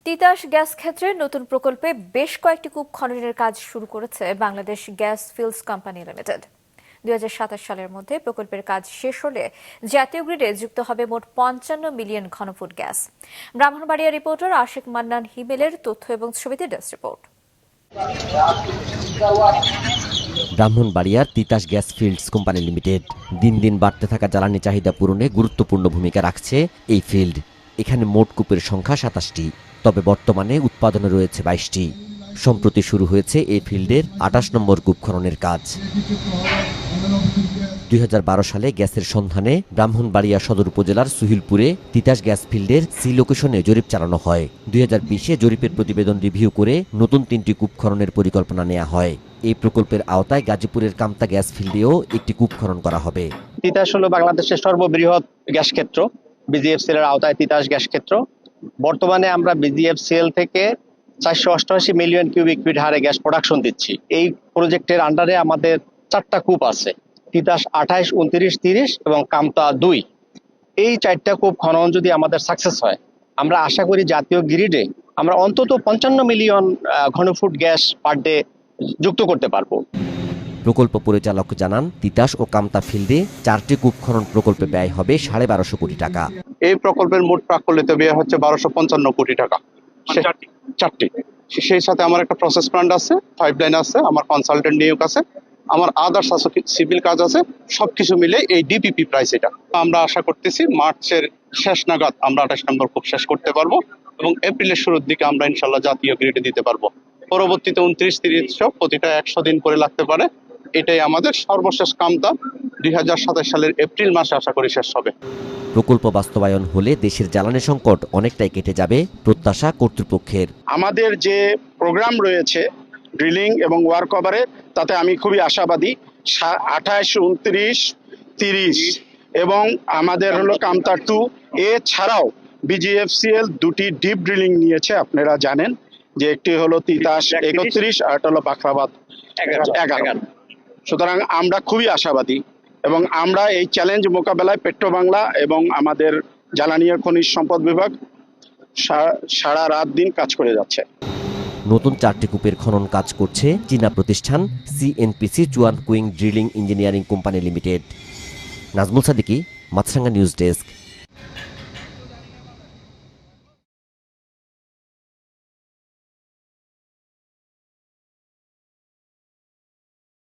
Titas gas ক্ষেত্রে নতুন প্রকল্পে বেশ কয়েকটি কূপ খননের কাজ শুরু করেছে Bangladesh gas fields company limited. ২০২৭ সালের মধ্যে প্রকল্পের কাজ শেষ হলে জাতীয় গ্রিডে যুক্ত হবে মোট ৫৫ মিলিয়ন ঘনফুট গ্যাস। ব্রাহ্মণবাড়িয়া রিপোর্টার আশিক মান্নান হিমেলের তথ্য এবং ছবিতে ডেস্ক রিপোর্ট। ব্রাহ্মণবাড়িয়ার Titas gas fields company limited দিন দিন বাড়তে থাকা জ্বালানি চাহিদা পূরণে গুরুত্বপূর্ণ ভূমিকা রাখছে এই ফিল্ড। এখানে মোট কূপের সংখ্যা ২৭টি, তবে বর্তমানে উৎপাদনে রয়েছে ২২টি। সম্প্রতি শুরু হয়েছে এই ফিল্ডের ২৮ নম্বর কূপ খননের কাজ। ২০১২ সালে গ্যাসের সন্ধানে ব্রাহ্মণবাড়িয়া সদর উপজেলার সুহিলপুরে তিতাস গ্যাস ফিল্ডের সি লোকেশনে জরিপ চালানো হয়। ২০২০-এ জরিপের প্রতিবেদন রিভিউ করে নতুন ৩টি কূপ খননের পরিকল্পনা নেওয়া হয়। এই প্রকল্পের আওতায় গাজীপুরের কামতা গ্যাস ফিল্ডেও একটি কূপ খনন করা হবে। তিতাস হলো বাংলাদেশের সর্ববৃহৎ গ্যাস ক্ষেত্র, বিজিএফসিএল এর আওতায় তিতাস গ্যাস ক্ষেত্র। বর্তমানে আমরা বিজিএফসিএল থেকে ৪৮৮ মিলিয়ন কিউবিক ফিট হারে গ্যাস প্রোডাকশন দিচ্ছি। এই প্রজেক্টের আন্ডারে আমাদের ৪টা কূপ আছে, তিতাস ২৮, ২৯, ৩০ এবং কামতা ২। এই ৪টা কূপ খনন যদি আমাদের সাকসেস হয়, আমরা আশা করি জাতীয় গ্রিডে আমরা অন্তত ৫৫ মিলিয়ন ঘনফুট গ্যাস পার ডে যুক্ত করতে পারবো। প্রকল্প পরিচালক জানান, তিতাস ও কামতা ফিল্ডে 4টি কূপ খনন প্রকল্পে ব্যয় হবে ১২৫০ কোটি টাকা। এই প্রকল্পের মোট প্রাকলিত ব্যয় হচ্ছে ১২৫৫ কোটি টাকা, 4টি। সেই সাথে আমার একটা প্রসেস প্ল্যান্ট আছে, পাইপলাইন আছে, আমার কনসালটেন্ট নিয়োগ আছে, আমার আদার্স সিভিল কাজ আছে। সবকিছু মিলে এই ডিপিপি প্রাইস এটা। আমরা আশা করতেছি মার্চের শেষ নাগাদ আমরা ২৮ নম্বর কূপ শেষ করতে পারবো এবং এপ্রিলের শুরুর দিকে আমরা ইনশাল্লাহ জাতীয় গ্রিডে দিতে পারবো। পরবর্তীতে ২৯, ৩০ প্রতিটা ১০০ দিন করে লাগতে পারে। এটাই আমাদের সর্বশেষ কামতা ২০২৭ সালের এপ্রিল মাসে আশা করি শেষ হবে। প্রকল্প বাস্তবায়ন হলে দেশের জ্বালানি সংকট অনেকটাই কেটে যাবে প্রত্যাশা কর্তৃপক্ষের। আমাদের যে প্রোগ্রাম রয়েছে ড্রিলিং এবং ওয়ার্ক ওভারে, তাতে আমি খুবই আশাবাদী। ২৮, ২৯, ৩০ এবং আমাদের হলো কামতা ২। এছাড়াও বিজিএফসিএল 2টি ডিপ ড্রিলিং নিয়েছে, আপনারা জানেন যে একটি হলো তিতাস ৩১ আর একটা হলো বাখরাবাদ ১১। সুতরাং আমরা খুবই আশাবাদী এবং আমরা এই চ্যালেঞ্জ মোকাবেলায় পেট্রোবাংলা এবং আমাদের জ্বালানি ও খনিজ সম্পদ বিভাগ সারা রাত দিন কাজ করে যাচ্ছে। নতুন 4টি কূপের খনন কাজ করছে চীনা প্রতিষ্ঠান CNPC Chuan Qing drilling engineering company limited. Nazmul Sadiki, Maasranga news desk.